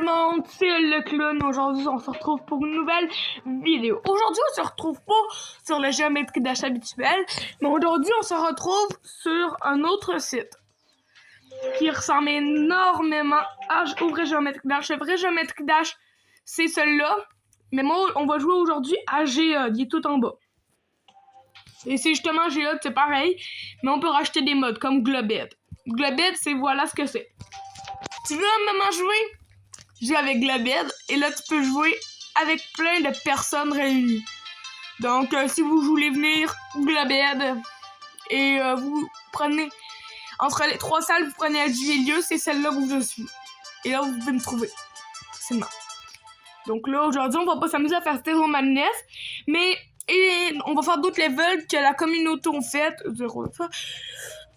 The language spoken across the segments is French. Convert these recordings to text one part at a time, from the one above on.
le monde, c'est le clown. Aujourd'hui, on se retrouve pour une nouvelle vidéo. Aujourd'hui, on se retrouve pas sur la géométrie Dash habituelle, mais aujourd'hui, on se retrouve sur un autre site qui ressemble énormément au vrai géométrie Dash. Le vrai géométrie Dash, c'est celui-là, mais moi, on va jouer aujourd'hui à Géode. Il est tout en bas. Et c'est justement Géode, c'est pareil, mais on peut racheter des modes comme Globed. Globed, c'est voilà ce que c'est. Tu veux un moment jouer? Joue avec Globed et là tu peux jouer avec plein de personnes réunies. Donc si vous voulez venir Globed et vous prenez entre les trois salles, vous prenez Adjuvelieu, c'est celle-là où je suis. Et là vous pouvez me trouver. C'est moi. Donc là aujourd'hui on va pas s'amuser à faire Stereo Madness, mais on va faire d'autres levels que la communauté ont fait.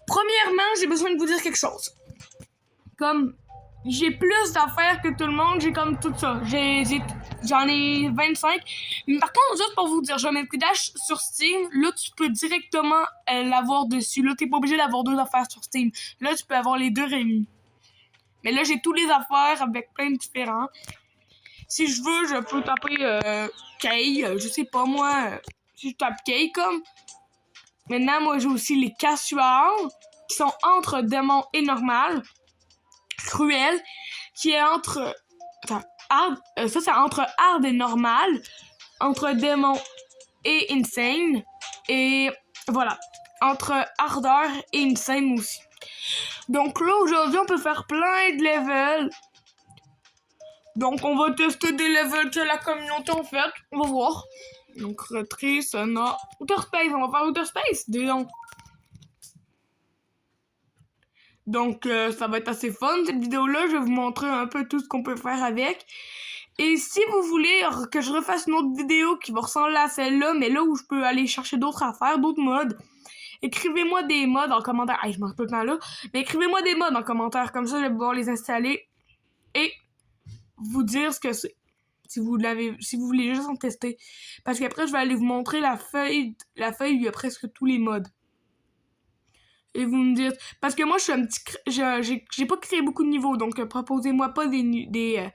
Premièrement, j'ai besoin de vous dire quelque chose. Comme j'ai plus d'affaires que tout le monde, j'ai comme tout ça. J'en ai 25. Mais par contre, juste pour vous dire, Géométrie Dash sur Steam, là, tu peux directement l'avoir dessus. Là, t'es pas obligé d'avoir deux affaires sur Steam. Là, tu peux avoir les deux réunis. Mais là, j'ai tous les affaires avec plein de différents. Si je veux, je peux taper Kay, je sais pas moi. Si je tape Kay comme. Maintenant, moi, j'ai aussi les Casual, qui sont entre démon et normal. Cruel, qui est entre hard, ça c'est entre hard et normal, entre démon et insane, et voilà, entre ardeur et insane aussi. Donc là aujourd'hui on peut faire plein de levels. Donc on va tester des levels que la communauté en fait, on va voir. Donc retrait, Sona, Outer Space, on va faire Outer Space, disons. Donc, ça va être assez fun, cette vidéo-là. Je vais vous montrer un peu tout ce qu'on peut faire avec. Et si vous voulez que je refasse une autre vidéo qui va ressembler à celle-là, mais là où je peux aller chercher d'autres affaires, d'autres modes, écrivez-moi des modes en commentaire. Je marque tout le temps là. Mais écrivez-moi des modes en commentaire. Comme ça, je vais pouvoir les installer et vous dire ce que c'est. Si vous voulez juste en tester. Parce qu'après, je vais aller vous montrer la feuille où il y a presque tous les modes. Et vous me dites, parce que moi je suis un petit, j'ai pas créé beaucoup de niveaux, donc proposez-moi pas des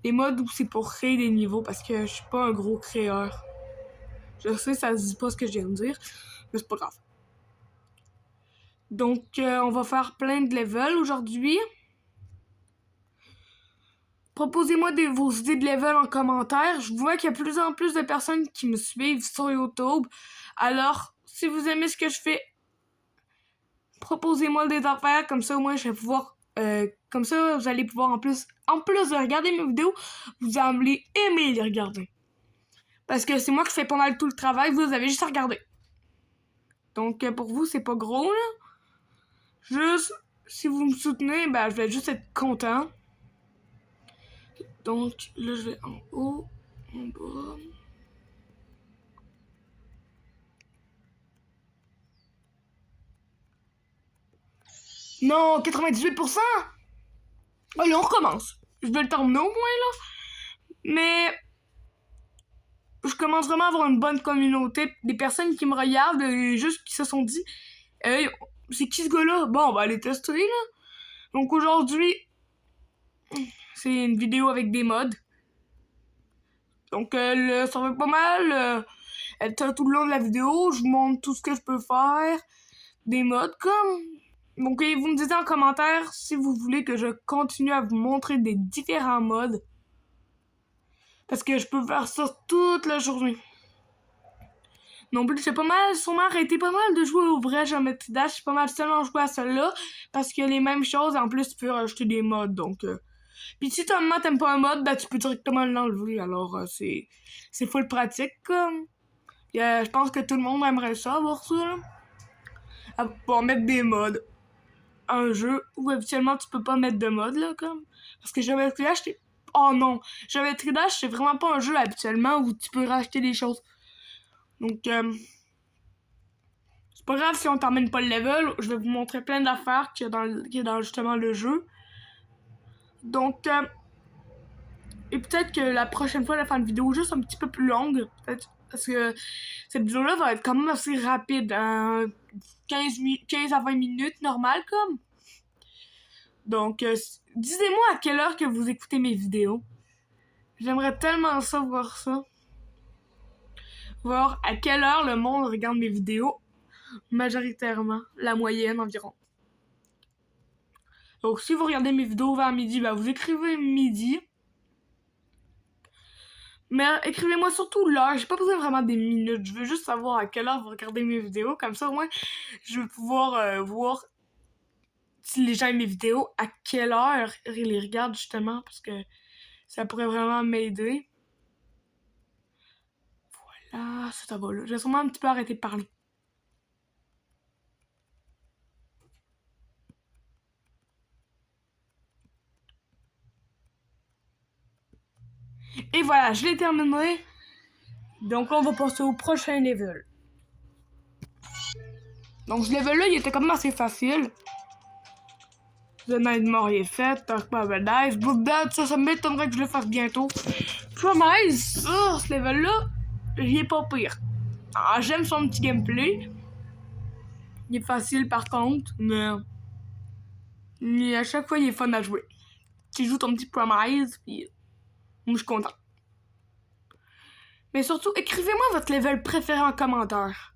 modes où c'est pour créer des niveaux, parce que je suis pas un gros créeur. Je sais, ça se dit pas ce que je viens de dire, mais c'est pas grave. Donc on va faire plein de levels aujourd'hui. Proposez-moi vos idées de level en commentaire. Je vois qu'il y a de plus en plus de personnes qui me suivent sur YouTube. Alors, si vous aimez ce que je fais, proposez-moi des affaires, comme ça au moins je vais pouvoir comme ça vous allez pouvoir en plus de regarder mes vidéos, vous allez aimer les regarder. Parce que c'est moi qui fais pas mal tout le travail, vous avez juste à regarder. Donc pour vous c'est pas gros là. Juste si vous me soutenez, ben je vais juste être content. Donc là je vais en haut, en bas. Non, 98%! Allez, on recommence. Je vais le terminer au moins, là. Mais je commence vraiment à avoir une bonne communauté. Des personnes qui me regardent et juste qui se sont dit hey, c'est qui ce gars-là? Bon, on va aller tester, là. Donc aujourd'hui, c'est une vidéo avec des mods. Donc ça va pas mal. Tout le long de la vidéo, je vous montre tout ce que je peux faire. Des mods comme... Donc, vous me dites en commentaire si vous voulez que je continue à vous montrer des différents modes. Parce que je peux faire ça toute la journée. Non plus, j'ai pas mal, sûrement arrêté pas mal de jouer au vrai Geometry Dash. J'ai pas mal seulement joué à celle-là. Parce qu'il y a les mêmes choses. En plus, tu peux rajouter des modes. Donc, puis si t'aimes pas un mode, ben tu peux directement l'enlever. Alors, c'est full pratique, comme. Je pense que tout le monde aimerait ça, avoir ça, là. À pouvoir mettre des modes. Un jeu où habituellement tu peux pas mettre de mode là comme parce que Geometry Dash oh non, Geometry Dash c'est vraiment pas un jeu habituellement où tu peux racheter des choses. Donc c'est pas grave si on termine pas le level, je vais vous montrer plein d'affaires qu'il y a dans justement le jeu. Donc et peut-être que la prochaine fois, je vais faire une vidéo juste un petit peu plus longue, peut-être, parce que cette vidéo-là va être quand même assez rapide, 15 à 20 minutes, normal comme. Donc, Dites-moi à quelle heure que vous écoutez mes vidéos. J'aimerais tellement ça voir ça. Voir à quelle heure le monde regarde mes vidéos. Majoritairement, la moyenne environ. Donc si vous regardez mes vidéos vers midi, bah vous écrivez midi. Mais écrivez-moi surtout l'heure. J'ai pas besoin vraiment des minutes. Je veux juste savoir à quelle heure vous regardez mes vidéos. Comme ça, au moins, je vais pouvoir voir si les gens aiment mes vidéos, à quelle heure ils les regardent justement. Parce que ça pourrait vraiment m'aider. Voilà, ça va là. Je vais sûrement un petit peu arrêter de parler. Et voilà, je l'ai terminé. Donc là, on va passer au prochain level. Donc ce level-là, il était quand même assez facile. The Nightmare est fait, Dark Paradise, Book That, ça m'étonnerait que je le fasse bientôt. Promise, ça, ce level-là, il est pas pire. Alors, j'aime son petit gameplay. Il est facile par contre, mais à chaque fois, il est fun à jouer. Tu joues ton petit Promise, puis moi, je suis content. Mais surtout, écrivez-moi votre level préféré en commentaire.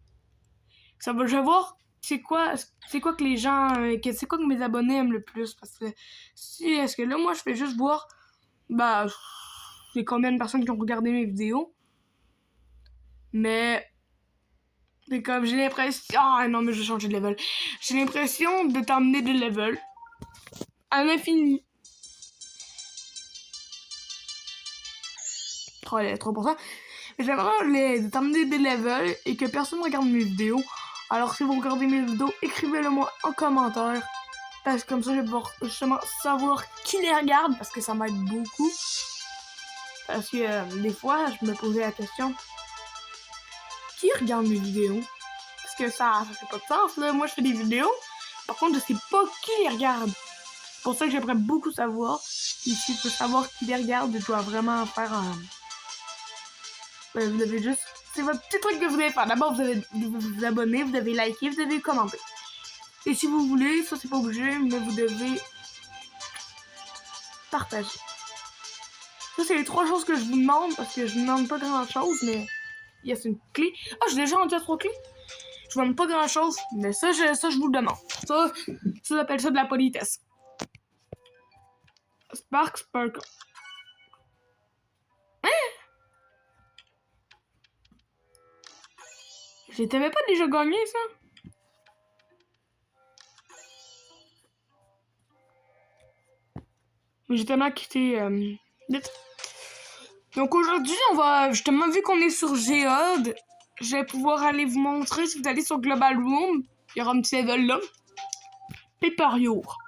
Ça va, je vais voir c'est quoi que les gens, c'est quoi que mes abonnés aiment le plus. Parce que est-ce que là, moi, je fais juste voir, bah, c'est combien de personnes qui ont regardé mes vidéos. Mais, c'est comme, j'ai l'impression, ah non, mais je vais changer de level. J'ai l'impression de t'emmener de level à l'infini. 3%. J'aimerais t'emmener des levels et que personne ne regarde mes vidéos. Alors si vous regardez mes vidéos, écrivez-le moi en commentaire. Parce que comme ça, je vais pouvoir justement savoir qui les regarde. Parce que ça m'aide beaucoup. Parce que des fois, je me posais la question. Qui regarde mes vidéos? Parce que ça fait pas de sens. Là. Moi, je fais des vidéos. Par contre, je sais pas qui les regarde. C'est pour ça que j'aimerais beaucoup savoir. Et si je peux savoir qui les regarde, je dois vraiment faire un... vous devez juste... C'est votre petit truc que vous devez faire. D'abord, vous devez vous abonner, vous devez liker, vous devez commenter. Et si vous voulez, ça c'est pas obligé, mais vous devez partager. Ça, c'est les 3 choses que je vous demande, parce que je ne demande pas grand-chose, mais... Yes, une clé. Ah, j'ai déjà rendu à 3 clés. Je vous demande pas grand-chose, mais ça, je vous le demande. Ça, j'appelle ça de la politesse. Spark. Je t'avais pas déjà gagné, ça? Mais j'ai tellement quitté... Donc aujourd'hui, on va... Justement, vu qu'on est sur Géode, je vais pouvoir aller vous montrer, si vous allez sur Global Room, il y aura un petit level là. Paper Your.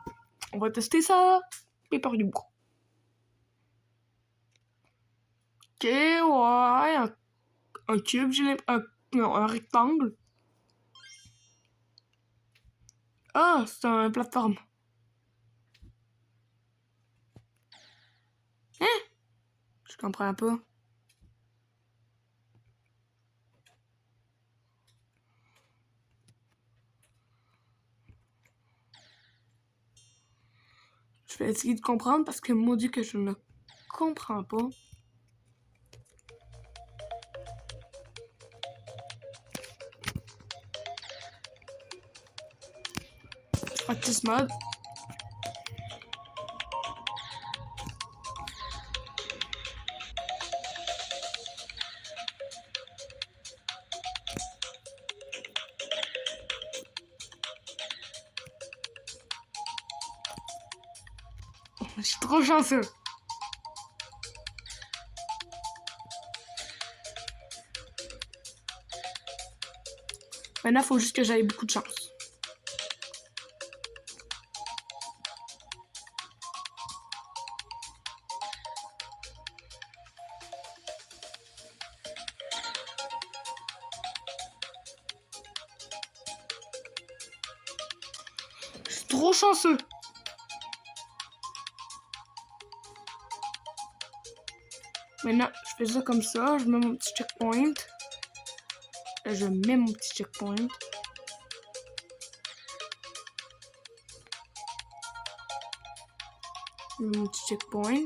On va tester ça. Paper Your. Ok, ouais. Un cube, j'ai l'impression... Non, un rectangle. Ah, c'est une plateforme. Hein? Je comprends pas. Je vais essayer de comprendre parce que moi dit que je ne comprends pas. Practice mode. Je suis trop chanceux. Maintenant, il faut juste que j'aille beaucoup de chance. Je suis trop chanceux. Maintenant, je fais ça comme ça. Je mets mon petit checkpoint. Là, je mets mon petit checkpoint. Mon petit checkpoint.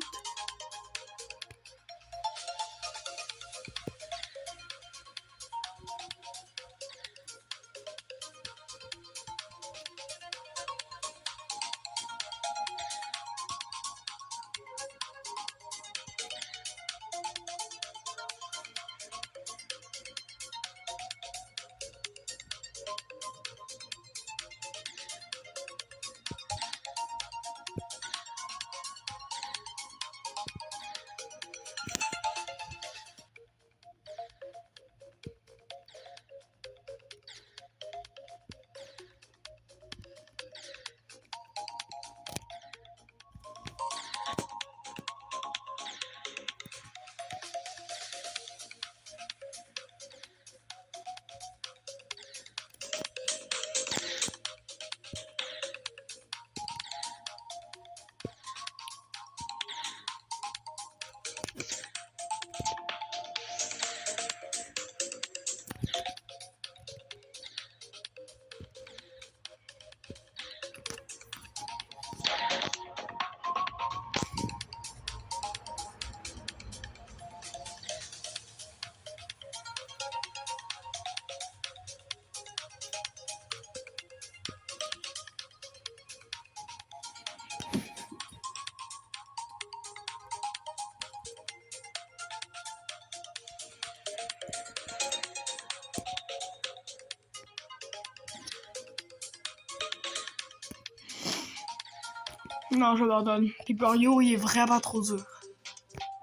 Non, j'abandonne. Paper Yo, il est vraiment trop dur.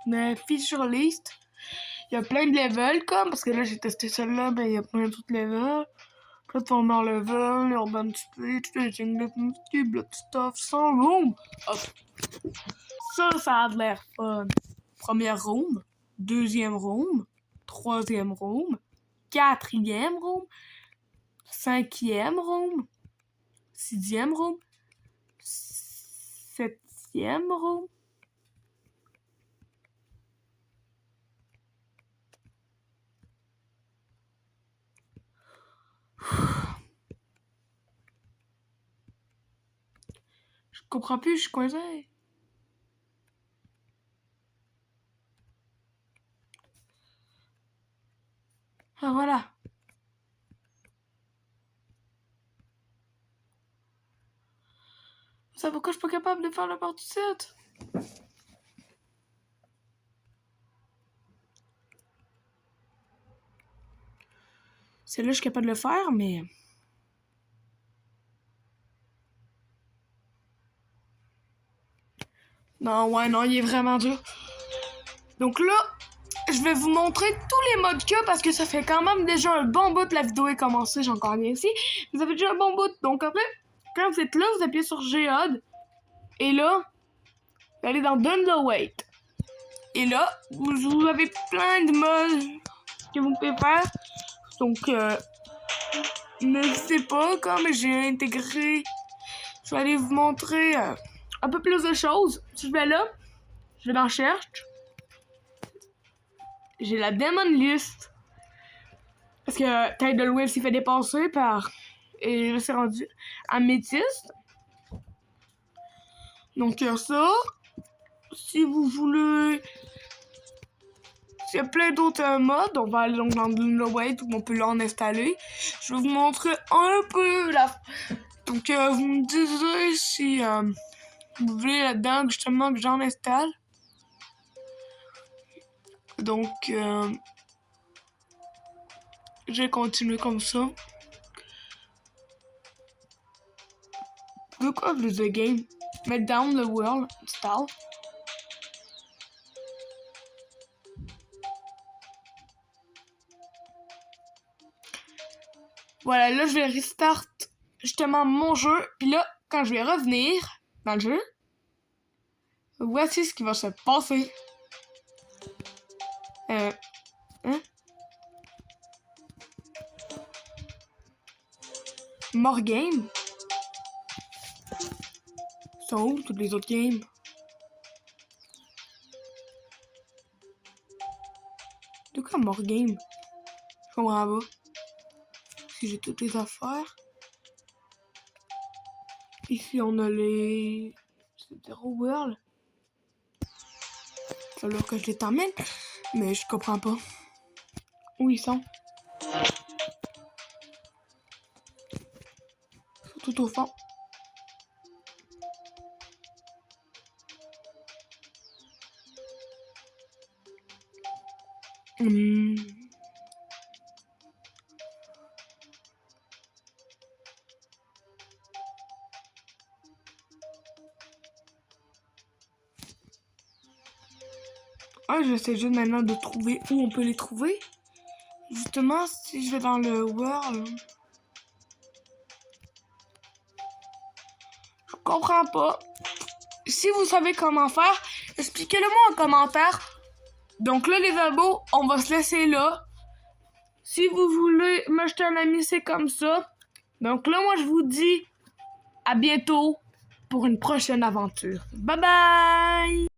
Mais feature list, il y a plein de levels comme, parce que là j'ai testé celle-là, ben il y a plein d'autres levels. Platformer level, urban speech, jungle blood stuff, sans room. Hop. Ça a l'air fun. Première room, deuxième room, troisième room, quatrième room, cinquième room, sixième room, septième room. Je comprends plus, je suis coincée. Ah voilà. C'est pourquoi je suis pas capable de faire la partie 7. Celle-là, je suis capable de le faire, mais... Non, ouais, non, il est vraiment dur. Donc là, je vais vous montrer tous les modes qu'il y a parce que ça fait quand même déjà un bon bout. La vidéo est commencée, j'ai encore rien ici. Vous avez déjà un bon bout. Donc après, quand vous êtes là, vous appuyez sur Geode. Et là, vous allez dans Done the Wait. Et là, vous avez plein de modes que vous pouvez faire. Donc, n'hésitez pas, comme j'ai intégré, je vais aller vous montrer un peu plus de choses. Si je vais là, je vais dans Cherche. J'ai la Demon List. Parce que Tidal Wave s'est fait dépasser par... Et là, c'est rendu améthyste. Donc, il y a ça. Si vous voulez... Il y a plein d'autres modes. On va aller donc dans the Wait où on peut l'en installer. Je vais vous montrer un peu la... Donc, vous me disiez si vous voulez là-dedans justement que j'en installe. Donc, je vais continuer comme ça. Look of the game. Met down the world. Install. Voilà, là, je vais restart justement mon jeu. Puis là, quand je vais revenir dans le jeu, voici ce qui va se passer. Hein? More game? Sont où toutes les autres games? De quoi more game? Je comprends pas. Si j'ai toutes les affaires. Ici, on a les... C'est Zero World. falloir que je les termine. Mais je comprends pas. Où ils sont? Ils sont tout au fond. Ah, j'essaie juste maintenant de trouver où on peut les trouver. Justement, si je vais dans le World... Je comprends pas. Si vous savez comment faire, expliquez-le-moi en commentaire. Donc là, les abos, on va se laisser là. Si vous voulez m'acheter un ami, c'est comme ça. Donc là, moi, je vous dis à bientôt pour une prochaine aventure. Bye bye!